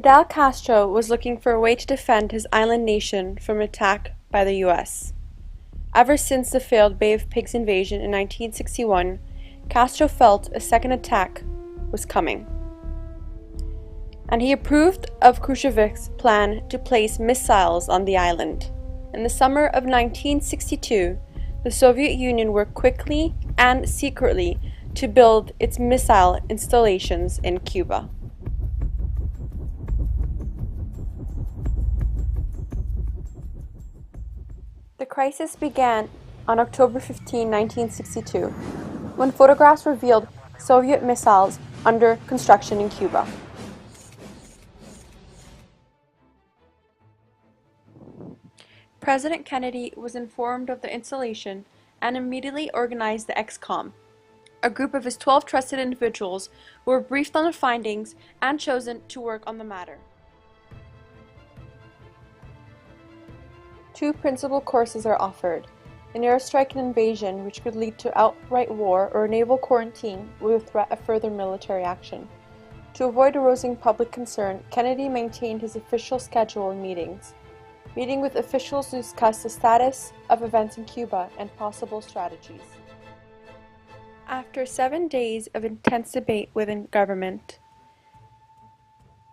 Fidel Castro was looking for a way to defend his island nation from attack by the US. Ever since the failed Bay of Pigs invasion in 1961, Castro felt a second attack was coming, and he approved of Khrushchev's plan to place missiles on the island. In the summer of 1962, the Soviet Union worked quickly and secretly to build its missile installations in Cuba. The crisis began on October 15, 1962, when photographs revealed Soviet missiles under construction in Cuba. President Kennedy was informed of the installation and immediately organized the XCOM, a group of his 12 trusted individuals who were briefed on the findings and chosen to work on the matter. Two principal courses are offered: an airstrike and invasion, which could lead to outright war, or a naval quarantine with a threat of further military action. To avoid arousing public concern, Kennedy maintained his official schedule in meetings, meeting with officials to discuss the status of events in Cuba and possible strategies. After 7 days of intense debate within government,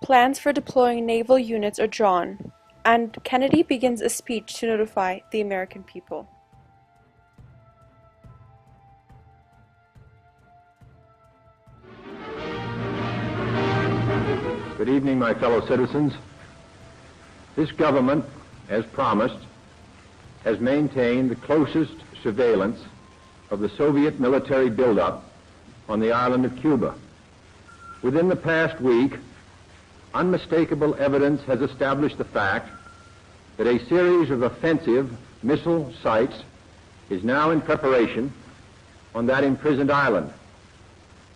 plans for deploying naval units are drawn, and Kennedy begins a speech to notify the American people. Good evening, my fellow citizens. This government, as promised, has maintained the closest surveillance of the Soviet military buildup on the island of Cuba. Within the past week, unmistakable evidence has established the fact that a series of offensive missile sites is now in preparation on that imprisoned island.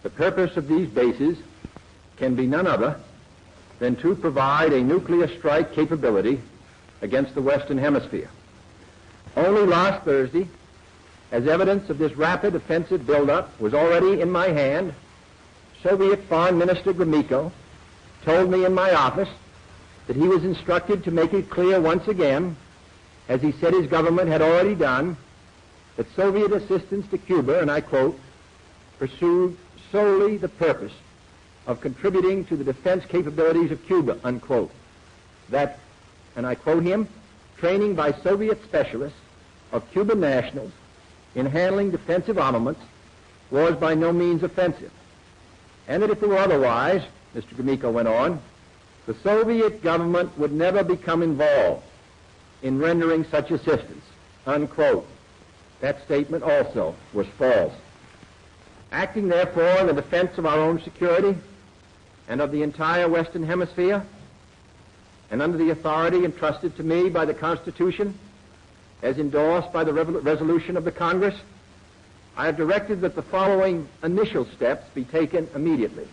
The purpose of these bases can be none other than to provide a nuclear strike capability against the Western Hemisphere. Only last Thursday, as evidence of this rapid offensive buildup was already in my hand, Soviet Foreign Minister Gromyko told me in my office that he was instructed to make it clear once again, as he said his government had already done, that Soviet assistance to Cuba, and I quote, pursued solely the purpose of contributing to the defense capabilities of Cuba, unquote. That, and I quote him, training by Soviet specialists of Cuban nationals in handling defensive armaments was by no means offensive. And that if it were otherwise, Mr. Gromyko went on, the Soviet government would never become involved in rendering such assistance, unquote. That statement also was false. Acting, therefore, in the defense of our own security and of the entire Western Hemisphere, and under the authority entrusted to me by the Constitution, as endorsed by the resolution of the Congress, I have directed that the following initial steps be taken immediately.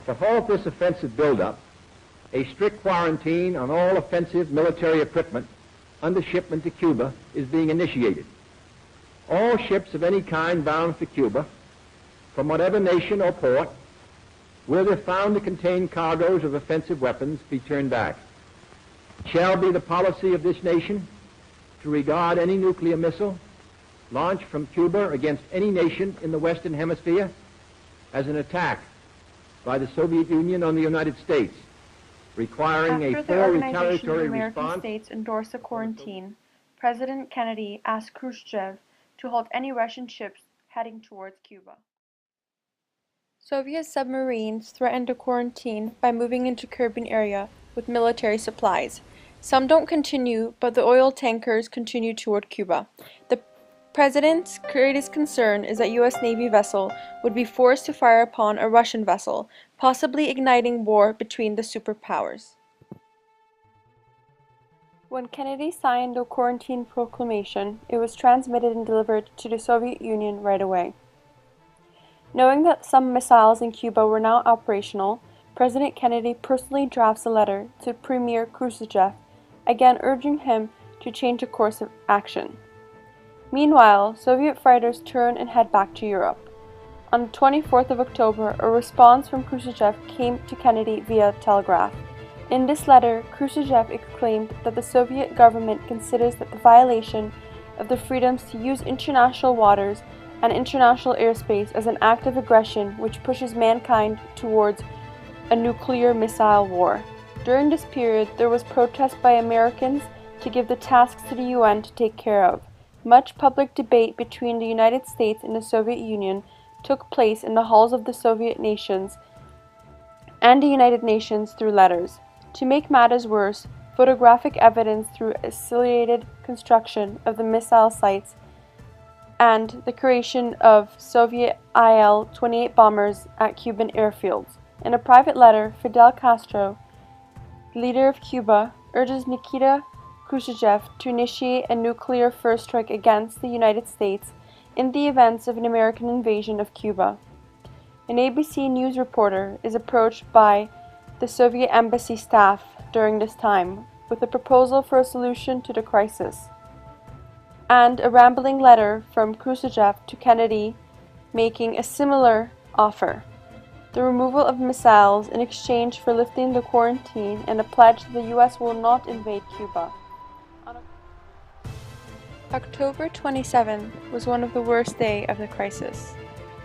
To halt this offensive buildup, a strict quarantine on all offensive military equipment under shipment to Cuba is being initiated. All ships of any kind bound for Cuba, from whatever nation or port, will, if found to contain cargoes of offensive weapons, be turned back. It shall be the policy of this nation to regard any nuclear missile launched from Cuba against any nation in the Western Hemisphere as an attack by the Soviet Union on the United States, requiring a full retaliatory response. After the American states endorsed the quarantine, President Kennedy asked Khrushchev to halt any Russian ships heading towards Cuba. Soviet submarines threatened a quarantine by moving into Cuban area with military supplies. Some don't continue, but the oil tankers continue toward Cuba. The President's greatest concern is that U.S. Navy vessel would be forced to fire upon a Russian vessel, possibly igniting war between the superpowers. When Kennedy signed the quarantine proclamation, it was transmitted and delivered to the Soviet Union right away. Knowing that some missiles in Cuba were now operational, President Kennedy personally drafts a letter to Premier Khrushchev, again urging him to change the course of action. Meanwhile, Soviet fighters turn and head back to Europe. On the 24th of October, a response from Khrushchev came to Kennedy via telegraph. In this letter, Khrushchev exclaimed that the Soviet government considers that the violation of the freedoms to use international waters and international airspace as an act of aggression which pushes mankind towards a nuclear missile war. During this period, there was protest by Americans to give the tasks to the UN to take care of. Much public debate between the United States and the Soviet Union took place in the halls of the Soviet nations and the United Nations through letters. To make matters worse, photographic evidence through isolated construction of the missile sites and the creation of Soviet Il-28 bombers at Cuban airfields. In a private letter, Fidel Castro, leader of Cuba, urges Nikita Khrushchev to initiate a nuclear first strike against the United States in the event of an American invasion of Cuba. An ABC News reporter is approached by the Soviet embassy staff during this time with a proposal for a solution to the crisis, and a rambling letter from Khrushchev to Kennedy making a similar offer: the removal of missiles in exchange for lifting the quarantine and a pledge that the US will not invade Cuba. October 27 was one of the worst days of the crisis.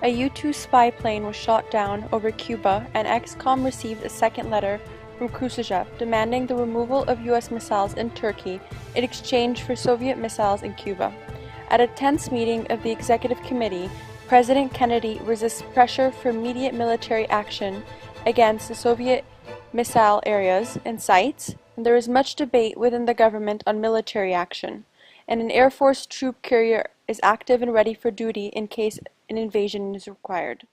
A U-2 spy plane was shot down over Cuba, and XCOM received a second letter from Khrushchev demanding the removal of US missiles in Turkey in exchange for Soviet missiles in Cuba. At a tense meeting of the Executive Committee, President Kennedy resists pressure for immediate military action against the Soviet missile areas and sites, and there is much debate within the government on military action, and an Air Force troop carrier is active and ready for duty in case an invasion is required.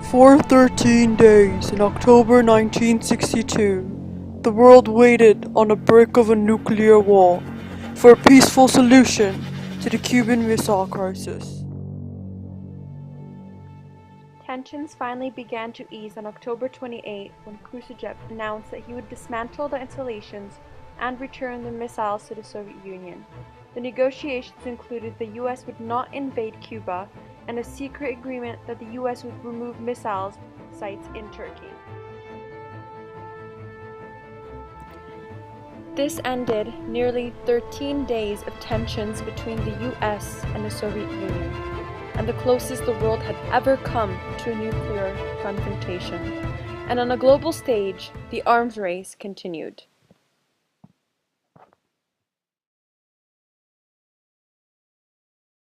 For 13 days in October 1962, the world waited on the brink of a nuclear war for a peaceful solution to the Cuban Missile Crisis. Tensions finally began to ease on October 28 when Khrushchev announced that he would dismantle the installations and return the missiles to the Soviet Union. The negotiations included the US would not invade Cuba and a secret agreement that the US would remove missiles sites in Turkey. This ended nearly 13 days of tensions between the US and the Soviet Union, and the closest the world had ever come to a nuclear confrontation. And on a global stage, the arms race continued.